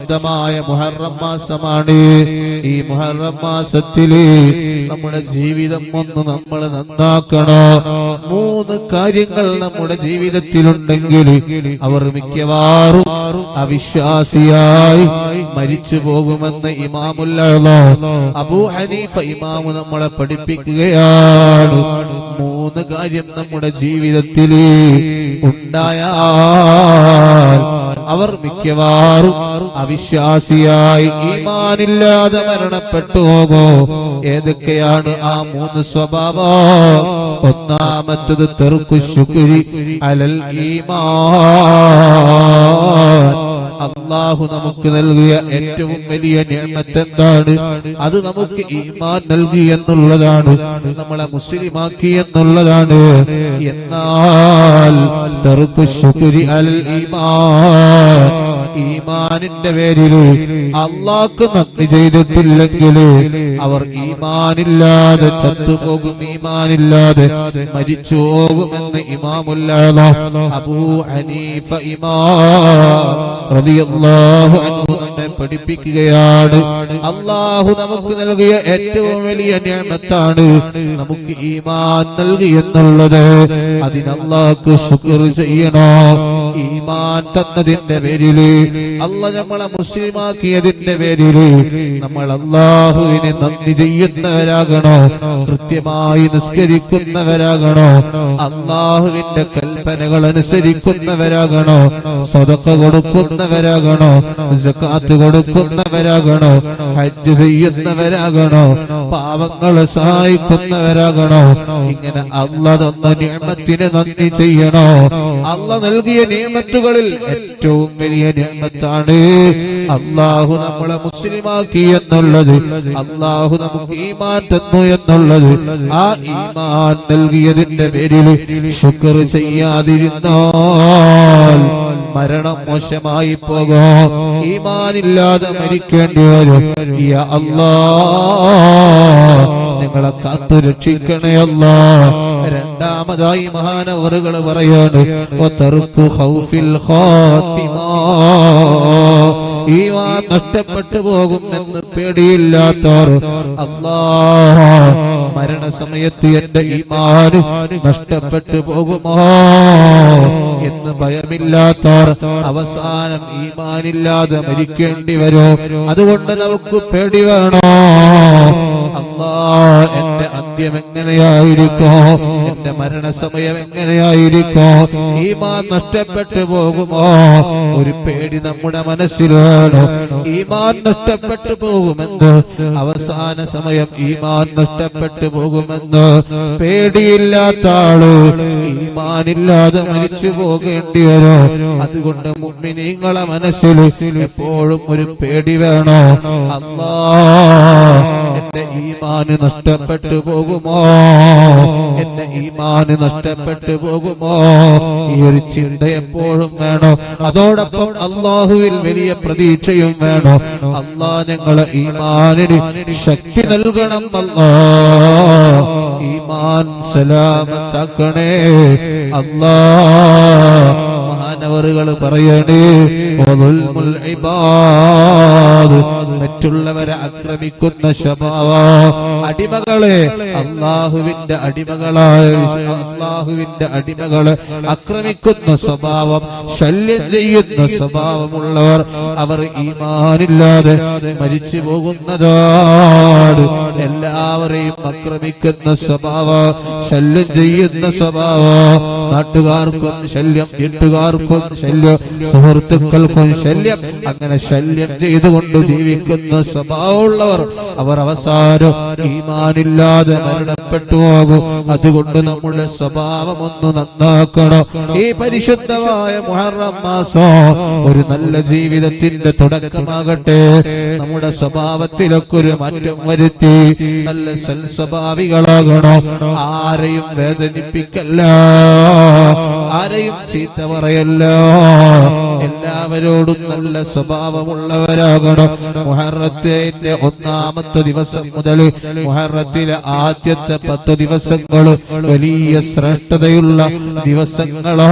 പരിശുദ്ധമായ മുഹറം മാസമാണ്. ഈ മുഹറം മാസത്തില് നമ്മുടെ ജീവിതം ഒന്ന് നമ്മൾ നന്നാക്കണോ? 3 കാര്യങ്ങൾ നമ്മുടെ ജീവിതത്തിലുണ്ടെങ്കിൽ അവർ മിക്കവാറും അവിശ്വാസിയായി മരിച്ചു പോകുമെന്ന് ഇമാമുൽ അഅ്ലം അബൂ ഹനീഫ ഇമാമു നമ്മളെ പഠിപ്പിക്കുകയാണ്. 3 കാര്യം നമ്മുടെ ജീവിതത്തിൽ ഉണ്ടായാൽ അവർ മിക്കവാറും അവിശ്വാസിയായി ഈമാനില്ലാതെ മരണപ്പെട്ടു പോകുമോ? ഏതൊക്കെയാണ് ആ 3 സ്വഭാവം? ഒന്നാമത്തത് തർക്കു ശുക്രി അലൽ ഈമാൻ. അല്ലാഹു നമുക്ക് നൽകിയ ഏറ്റവും വലിയ നിഅമത്ത് എന്താണ്? അത് നമുക്ക് ഈമാൻ നൽകി എന്നുള്ളതാണ്, നമ്മളെ മുസ്ലിമാക്കി എന്നുള്ളതാണ്. എന്നാൽ തർക്കു ശുക്രി അലൽ ഈമാൻ, ഈമാനിന്റെ പേരിൽ അല്ലാഹ്ക്ക് നന്ദി ചെയ്തിട്ടില്ലെങ്കിൽ അവർ ഈമാനില്ലാതെ ചത്തുപോകും, ഈമാനില്ലാതെ മരിച്ചു പോകുമെന്ന് ഇമാമുൽ അഅ്ലം അബൂ ഹനീഫ ഇമാം റളിയല്ലാഹു അൻഹു നമ്മെ പഠിപ്പിക്കുകയാണ്. അല്ലാഹു നമുക്ക് നൽകിയ ഏറ്റവും വലിയ നിഅമത്താണ് നമുക്ക് ഈമാൻ നൽകി എന്നുള്ളത്. അതിന് അല്ലാഹ്ക്ക് ശുക്ർ ചെയ്യണോ? ഈമാൻ തന്നതിന്റെ പേരിൽ, അല്ലാഹ് നമ്മളെ മുസ്ലിമാക്കിയതിന്റെ പേരിൽ നമ്മൾ അല്ലാഹുവിനെ നന്ദി ചെയ്യുന്നവരാകണോ? കൃത്യമായി നിസ്കരിക്കുന്നവരാകണോ? അല്ലാഹുവിന്റെ കൽപ്പനകൾ അനുസരിക്കുന്നവരാകണോ? സദഖ കൊടുക്കുന്നവരാകണോ? സകാത്ത് കൊടുക്കുന്നവരാകണോ? ഹജ്ജ് ചെയ്യുന്നവരാകണോ? പാവങ്ങളെ സഹായിക്കുന്നവരാകണോ? ഇങ്ങനെ അല്ലാഹ് തന്ന നിഅമത്തിനെ നന്ദി ചെയ്യണോ? അല്ലാഹ് നൽകിയ നിഅമത്തുകളിൽ ഏറ്റവും വലിയ നിഅമത്താണ് അല്ലാഹു നമ്മളെ മുസ്ലിമാക്കി എന്നുള്ളത്, അല്ലാഹു നമുക്ക് ഈമാൻ തന്നു എന്നുള്ളത്. ആ ഈമാൻ നൽകിയതിന്റെ പേരിൽ ശുക്ർ ചെയ്യാതിരുന്നാൽ മരണം മോശമായി പോകും, ഈമാനില്ലാതെ മരിക്കേണ്ടി വരും. യാ അല്ലാഹ് ഞങ്ങളെ കാത്തു രക്ഷിക്കണേ അല്ലാഹ്. രണ്ടാമതായി മഹാനവറുകൾ പറയാണ് വതർക്കു ഖൗഫിൽ ഖാതിമ, ഈമാൻ നഷ്ടപ്പെട്ടു പോകുമെന്ന് പേടിയില്ലാത്തവർ, അല്ലാഹ് മരണസമയത്ത് എന്റെ ഈമാൻ നഷ്ടപ്പെട്ടു പോകുമോ എന്ന് ഭയമില്ലാത്തവർ അവസാനം ഈമാനില്ലാതെ മരിക്കേണ്ടി വരും. അതുകൊണ്ട് നമുക്ക് പേടി വേണോ? അല്ലാഹ് എന്റെ അന്ത്യം എങ്ങനെയായിരിക്കോ? എന്റെ മരണസമയം എങ്ങനെയായിരിക്കോ? ഈമാൻ നഷ്ടപ്പെട്ടു പോകുമോ? ഒരു പേടി നമ്മുടെ മനസ്സിൽ വേണം. ഈമാൻ നഷ്ടപ്പെട്ടു പോകുമെന്ന്, അവസാന സമയം ഈമാൻ നഷ്ടപ്പെട്ടു പോകുമെന്ന് പേടിയില്ലാത്ത ആള് ഈമാനില്ലാതെ മരിച്ചു പോകേണ്ടി വരും. അതുകൊണ്ട് മുഅ്മിനീങ്ങളെ മനസ്സിൽ എപ്പോഴും ഒരു പേടി വേണോ? അല്ലാഹ് എന്റെ ഈമാന് നഷ്ടപ്പെട്ടു പോകുമോ? എന്റെ ഈമാന് നഷ്ടപ്പെട്ടു പോകുമോ? ഈ ഒരു ചിന്ത എപ്പോഴും വേണോ. അതോടൊപ്പം അല്ലാഹുവിൽ വലിയ പ്രതീക്ഷയും വേണോ. അല്ലാഹ് ഞങ്ങളെ ഈമാനിന് ശക്തി നൽകണം. അല്ലാഹ് ഈമാൻ സലാമത്താക്കണേ അല്ലാഹ്. മഹാനവറുകൾ പറയണേ വദുൽമുൽ ഇബാദ്, മറ്റുള്ളവരെ ആക്രമിക്കുന്ന സ്വഭാവം, അടിമകളെ അല്ലാഹുവിന്റെ അടിമകളെ ആക്രമിക്കുന്ന സ്വഭാവം, ശല്യം ചെയ്യുന്ന സ്വഭാവമുള്ളവർ അവർ ഈമാനില്ലാതെ മരിച്ചു പോകുന്നതാണ്. എല്ലാവരെയും ആക്രമിക്കുന്ന സ്വഭാവം, ശല്യം ചെയ്യുന്ന സ്വഭാവം, നാട്ടുകാർക്കും ശല്യം, വീട്ടുകാർക്കും ശല്യം, സുഹൃത്തുക്കൾക്കും ശല്യം, അങ്ങനെ ശല്യം ചെയ്തുകൊണ്ട് ജീവിക്കുന്ന സ്വഭാവമുള്ളവർ അവർ അവസാനം ഈമാനില്ലാതെ മരണപ്പെട്ടു പോകും. അതുകൊണ്ട് നമ്മുടെ സ്വഭാവം ഒന്ന് നന്നാക്കണം. ഈ പരിശുദ്ധമായ മുഹറം മാസം ഒരു നല്ല ജീവിതത്തിന്റെ തുടക്കമാകട്ടെ. നമ്മുടെ സ്വഭാവത്തിലൊക്കെ ഒരു മാറ്റം വരുത്തി നല്ല സൽസ്വഭാവികളാകണോ. ആരെയും വേദനിപ്പിക്കല്ല, ആരെയും ചീത്ത പറയല്ല, എല്ലാവരോടും നല്ല സ്വഭാവമുള്ളവരാകണം. മുഹറത്തിന്റെ ഒന്നാമത്തെ ദിവസം മുതൽ മുഹറത്തിലെ ആദ്യത്തെ 10 ദിവസങ്ങൾ വലിയ ശ്രേഷ്ഠതയുള്ള ദിവസങ്ങളാണ്.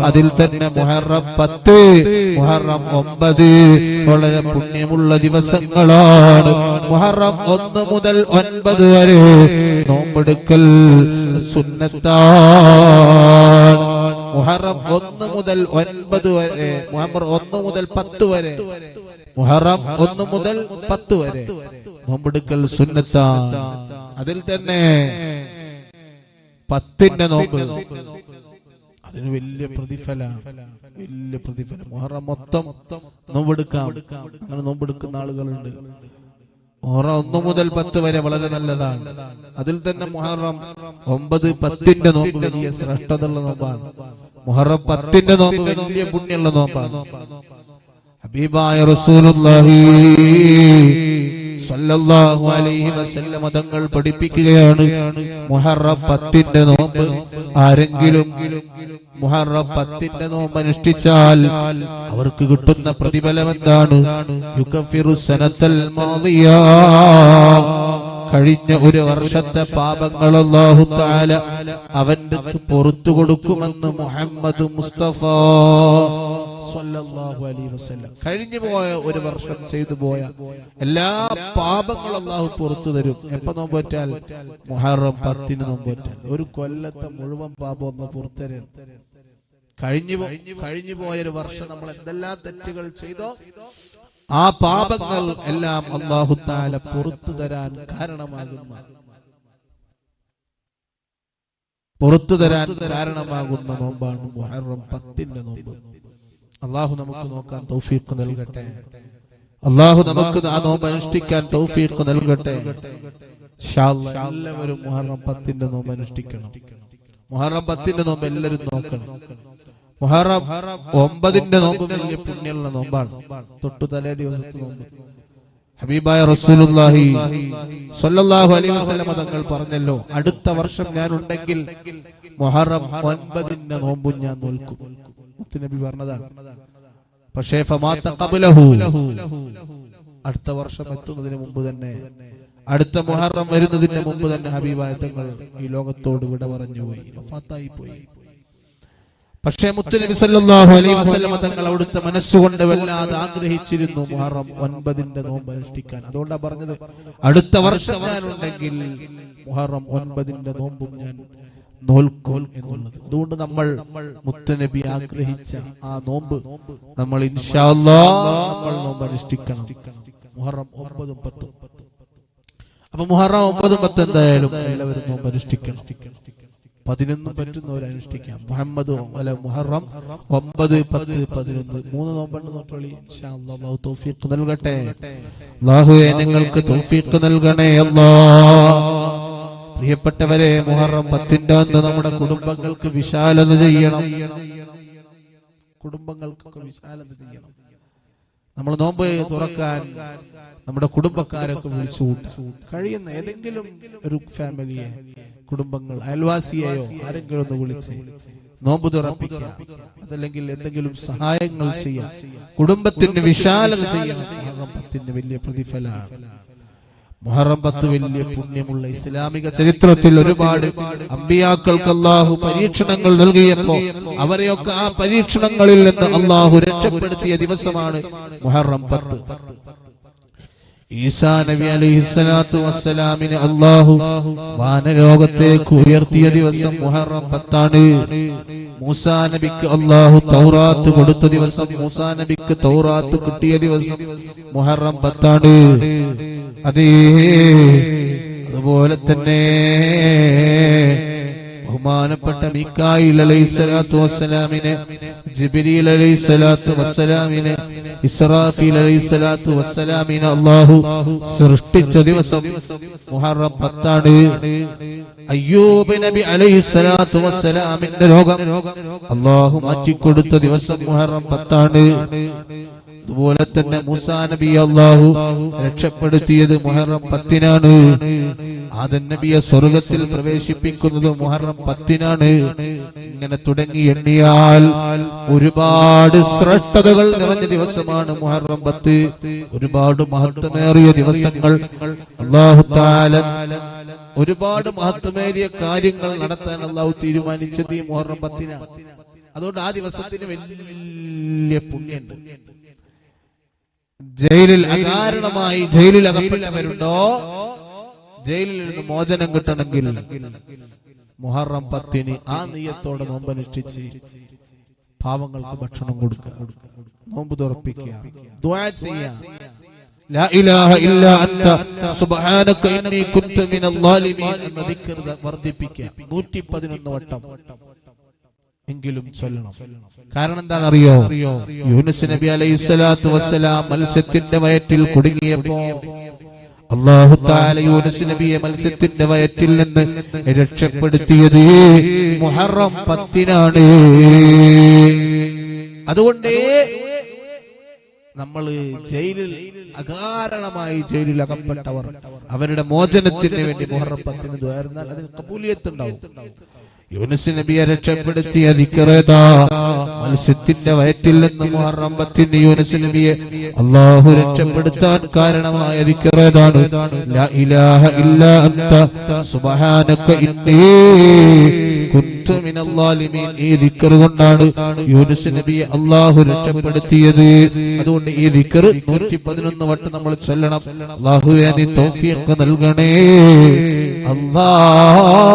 അതിൽ തന്നെ മുഹറം 10, മുഹറം 9 വളരെ പുണ്യമുള്ള ദിവസങ്ങളാണ്. മുഹറം 1 മുതൽ 9 വരെ നോമ്പെടുക്കൽ സുന്നത്താണ്. മുഹറം 1 മുതൽ 9 വരെ, മുഹറം 1 മുതൽ 10 വരെ, മുഹറം 1 മുതൽ 10 വരെ നോമ്പെടുക്കൽ സുന്നത്താണ്. അതിൽ തന്നെ 10ന്റെ നോമ്പ്, അതിന് വലിയ പ്രതിഫലമാണ്, വലിയ പ്രതിഫലം. മുഹറം മൊത്തം നോമ്പെടുക്കാം, അങ്ങനെ നോമ്പെടുക്കുന്ന ആളുകളുണ്ട്. മുഹറം 1 മുതൽ 10 വരെ വളരെ നല്ലതാണ്. അതിൽ തന്നെ മുഹറം 9, 10ന്റെ നോമ്പ് വലിയ ശ്രേഷ്ഠതയുള്ള നോമ്പാണ്. മുഹറം 10ന്റെ നോമ്പ് വലിയ പുണ്യമുള്ള നോമ്പാണ്. ഹബീബായ റസൂലുള്ളാഹി സല്ലല്ലാഹു അലൈഹി വസല്ലം തങ്ങൾ പഠിപ്പിക്കുകയാണ്, മുഹറം 10ന്റെ നോമ്പ് ആരെങ്കിലും മുഹറം 10ന്റെ നോമ്പ് അനുഷ്ഠിച്ചാൽ അവർക്ക് കിട്ടുന്ന പ്രതിഫലം എന്താണ്? യുകഫിറു സനത്തൽ മാദിയ, കഴിഞ്ഞ ഒരു വർഷത്തെ പാപങ്ങൾ അല്ലാഹു തആല അവന്റെ പുറത്തു കൊടുക്കുമെന്ന് മുഹമ്മദ് മുസ്തഫ സ്വല്ലല്ലാഹു അലൈഹി വസല്ലം. കഴിഞ്ഞു പോയ ഒരു വർഷം ചെയ്തു പോയ എല്ലാ പാപങ്ങളും അല്ലാഹു പുറത്തു തരും. എപ്പോ നോമ്പ് വെച്ചാൽ? മുഹറം 10ന് നോമ്പ് വെച്ചാൽ. ഒരു കൊല്ലത്തെ മുഴുവൻ പാപം ഒന്ന് പുറത്തു തരും. കഴിഞ്ഞു പോയൊരു വർഷം നമ്മൾ എന്തെല്ലാം തെറ്റുകൾ ചെയ്തോ ആ പാപങ്ങൾ എല്ലാം അല്ലാഹു തആല പുറത്തു തരാൻ കാരണമാകുന്ന നോമ്പാണ് മുഹറം 10ന്റെ നോമ്പ്. അല്ലാഹു നമുക്ക് നോക്കാൻ തൗഫീഖ് നൽകട്ടെ. അല്ലാഹു നമുക്ക് ആ നോമ്പ് അനുഷ്ഠിക്കാൻ തൗഫീഖ് നൽകട്ടെ. ഇൻഷാ അല്ലാഹ് എല്ലാവരും മുഹറം 10ന്റെ നോമ്പ് അനുഷ്ഠിക്കണം. മുഹറം 10ന്റെ നോമ്പ് എല്ലാവരും നോക്കണം. മുഹറം 9ന്റെ നോമ്പ് വലിയ പുണ്യമുള്ള നോമ്പാണ്, തൊട്ടു തലേ ദിവസത്തെ നോമ്പ്. ഹബീബായ റസൂലുള്ളാഹി സ്വല്ലല്ലാഹു അലൈഹി വസല്ലം തങ്ങൾ പറഞ്ഞല്ലോ, അടുത്ത വർഷം ഞാൻ ഉണ്ടെങ്കിൽ മുഹറം 9ന്റെ നോമ്പ് ഞാൻ നോൽക്കും. മുത്തുനബി പറഞ്ഞതാണ്. പക്ഷേ ഫമാത ഖബ്ലഹു, അടുത്ത വർഷം എത്തുന്നതിന് മുമ്പ് തന്നെ, അടുത്ത മുഹറം വരുന്നതിന് മുമ്പ് തന്നെ ഹബീബായ തങ്ങൾ ഈ ലോകത്തോട് വിട പറഞ്ഞു പോയി, വഫാത്തായി പോയി. പക്ഷേ മുത്തുനബി സല്ലല്ലാഹു അലൈഹി വസല്ലം തങ്ങൾ അവിടുത്തെ മനസ്സുകൊണ്ട് വല്ലാതെ ആഗ്രഹിച്ചിരുന്നു മുഹറം 9ന്റെ നോമ്പ് അനുഷ്ഠിക്കാൻ. അതുകൊണ്ടാണ് പറഞ്ഞത്, അടുത്ത വർഷം ഞാൻ ഉണ്ടെങ്കിൽ മുഹറം 9ന്റെ നോമ്പും ഞാൻ നോൽക്കും എന്നുള്ളത്. അതുകൊണ്ട് നമ്മൾ മുത്തുനബി ആഗ്രഹിച്ച ആ നോമ്പ് നമ്മൾ ഇൻഷാ അല്ലാഹ് നമ്മൾ നോമ്പ് അനുഷ്ഠിക്കണം. മുഹറം 9ഉം 10ഉം. അപ്പൊ മുഹറം 9ഉം 10 എന്തായാലും എല്ലാവരും നോമ്പ് അനുഷ്ഠിക്കണം. 11 പറ്റുന്നവർ അനുഷ്ഠിക്കാം. മുഹറം 9, 10, 11 3 നോമ്പുണ്ട് നോട്ടോളി. ഇൻഷാ അല്ലാഹ് അല്ലാഹു തൗഫീഖ് നൽകട്ടെ. അല്ലാഹുവേ നിങ്ങൾക്ക് തൗഫീഖ് നൽകണേ അല്ലാഹ്. പ്രിയപ്പെട്ടവരെ, മുഹറം 10ന്റെ അന്ന് നമ്മുടെ കുടുംബങ്ങൾക്ക് വിശാലത ചെയ്യണം. കുടുംബങ്ങൾക്കൊക്കെ വിശാലത ചെയ്യണം. നമ്മൾ നോമ്പ് തുറക്കാൻ നമ്മുടെ കുടുംബക്കാരൊക്കെ വിളിച്ചു കൂട്ടാം. കഴിയുന്ന ഏതെങ്കിലും ഒരു ഫാമിലിയെ, കുടുംബങ്ങൾ, അയൽവാസിയെയോ ആരെങ്കിലും ഒന്ന് വിളിച്ച് നോമ്പ് തുറപ്പിക്കുക. അതല്ലെങ്കിൽ എന്തെങ്കിലും സഹായങ്ങൾ ചെയ്യാം. കുടുംബത്തിന് വിശാലത ചെയ്യണം. മുഹറം 10ന് വലിയ പ്രതിഫലമാണ്. മുഹറം 10 വലിയ പുണ്യമുള്ള, ഇസ്ലാമിക ചരിത്രത്തിൽ ഒരുപാട് അമ്പിയാക്കൾക്ക് അല്ലാഹു പരീക്ഷണങ്ങൾ നൽകിയപ്പോ അവരെയൊക്കെ ആ പരീക്ഷണങ്ങളിൽ നിന്ന് അല്ലാഹു രക്ഷപ്പെടുത്തിയ ദിവസമാണ് മുഹറം 10. ഈസാ നബി അലൈഹിസ്സലാത്തു വസ്സലാമിനെ അല്ലാഹു വാനലോകത്തേക്ക് ഉയർത്തിയ ദിവസം മുഹറം 10 ആണ്. മൂസാ നബിക്ക് അല്ലാഹു തൗറാത്ത് കൊടുത്ത ദിവസം, മൂസാ നബിക്ക് തൗറാത്ത് കിട്ടിയ ദിവസം മുഹറം 10 ആണ്. അതുപോലെ തന്നെ ബഹുമാനപ്പെട്ട മീകായിൽ അലൈഹിസ്സലാത്തു വസ്സലാമിനെ, ജിബ്രീൽ അലൈഹിസ്സലാത്തു വസ്സലാമിനെ, ഇസ്രാഫീൽ അലൈഹിസ്സലാത്തു വസ്സലാമിനെ അല്ലാഹു സൃഷ്ടിച്ച ദിവസം മുഹറം 10 ആണ്. അയ്യൂബ് നബി അലൈഹിസ്സലാത്തു വസ്സലാമിന്റെ രോഗം അല്ലാഹു മാറ്റിക്കൊടുത്ത ദിവസം മുഹറം 10 ആണ്. അതുപോലെ തന്നെ മൂസാ നബി അല്ലാഹു രക്ഷപ്പെടുത്തിയത് മുഹറം 10നാണ്. ആദം നബിയെ സ്വർഗ്ഗത്തിൽ പ്രവേശിപ്പിക്കുന്നത് മുഹറം 10നാണ്. ഇങ്ങനെ തുടങ്ങി എണ്ണിയാൽ ഒരുപാട് ശ്രേഷ്ഠതകൾ നിറഞ്ഞ ദിവസമാണ് മുഹറം 10. ഒരുപാട് മഹത്വമേറിയ ദിവസങ്ങൾ അല്ലാഹു തആല, ഒരുപാട് മഹത്വമേറിയ കാര്യങ്ങൾ നടത്താൻ അല്ലാഹു തീരുമാനിച്ചത് ഈ മുഹറം 10നാണ്. അതുകൊണ്ട് ആ ദിവസത്തിന് വലിയ പുണ്യുണ്ട്. ജയിലിൽ അകാരണമായി ജയിലിൽ അകപ്പെട്ടവരുണ്ടോ, ജയിലിൽ നിന്ന് മോചനം കിട്ടണമെങ്കിൽ മുഹറം 10 ആ നിയ്യത്തോടെ നോമ്പനുഷ്ഠിച്ച് പാവങ്ങൾക്ക് ഭക്ഷണം കൊടുക്കുക, നോമ്പ് തുറപ്പിക്കുക, ദുആ ചെയ്യുക. ലാ ഇലാഹ ഇല്ലാ അൻത സുബ്ഹാനക ഇന്നി കുൻതു മിനൽ ളാലിമീൻ എന്ന ദിക്ർ വർദ്ധിപ്പിക്കുക. 111 വട്ടം എങ്കിലും ചൊല്ലണം. കാരണം എന്താണെന്നറിയോ? യൂനുസ് നബി അലൈഹിസ്സലാത്തു വസ്സലാം മത്സ്യത്തിന്റെ വയറ്റിൽ കുടുങ്ങിയപ്പോ അല്ലാഹു തആല യൂനുസ് നബിയെ മത്സ്യത്തിന്റെ വയറ്റിൽ നിന്ന് രക്ഷപ്പെടുത്തിയത് മുഹറം 10 അതുകൊണ്ട് നമ്മൾ ജയിലിൽ അകാരണമായി ജയിലിൽ അകപ്പെട്ടവർ അവരുടെ മോചനത്തിന് വേണ്ടി മുഹറം 10 ദുആ ചെയ്താൽ അതിന് ഖബൂലിയത്ത് ഉണ്ടാവും. യൂനുസ് നബിയെ രക്ഷപ്പെടുത്തിയ ദിക്റേതാ, മത്സ്യത്തിന്റെ വയറ്റിൽ നിന്ന് മുഹറം 10 യൂനുസ് നബിയെ അല്ലാഹു രക്ഷപ്പെടുത്താൻ കാരണമായ ദിക്റേതാണ് ലാ ഇലാഹ ഇല്ലാ അൻത സുബ്ഹാനക ഇന്നി കുൻതു മിനൽ ളാലിമീൻ. ഈ ദിക്ർ കൊണ്ടാണ് യൂനുസ് നബിയെ അല്ലാഹു രക്ഷപ്പെടുത്തിയത്. അതുകൊണ്ട് ഈ ദിക്ർ 111 വട്ടം നമ്മൾ ചൊല്ലണം. അല്ലാഹുവേ നീ തൗഫീഖ് നൽകണേ അല്ലാഹ്.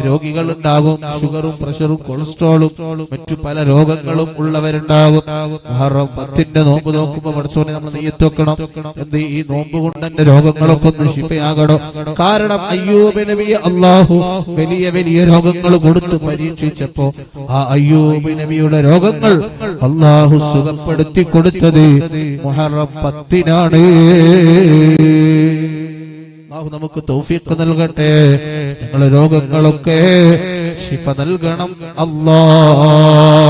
രോഗികൾ ഉണ്ടാകും, ഷുഗറും പ്രഷറും കൊളസ്ട്രോളും മറ്റു പല രോഗങ്ങളും ഉള്ളവരുണ്ടാകും. മുഹറം 10 നോമ്പ് നോക്കുമ്പോ പഠിച്ചോനെ നമ്മൾ നെയ്യത്ത് വെക്കണം. എന്ത് ഈ നോമ്പ് കൊണ്ട് എന്റെ രോഗങ്ങളൊക്കെ ഒന്ന് ശിഫയാകണം. കാരണം അയ്യൂബ് നബിയെ അല്ലാഹു വലിയ വലിയ രോഗങ്ങൾ കൊടുത്ത് പരീക്ഷിച്ചപ്പോ ആ അയ്യൂബ് നബിയുടെ രോഗങ്ങൾ അല്ലാഹു സുഖപ്പെടുത്തി കൊടുത്തത് മുഹറം 10 അല്ലാഹു നമുക്ക് തൗഫീഖ് നൽകട്ടെ. ഞങ്ങളുടെ രോഗങ്ങളൊക്കെ ശിഫ നൽകണം അല്ലാഹ്.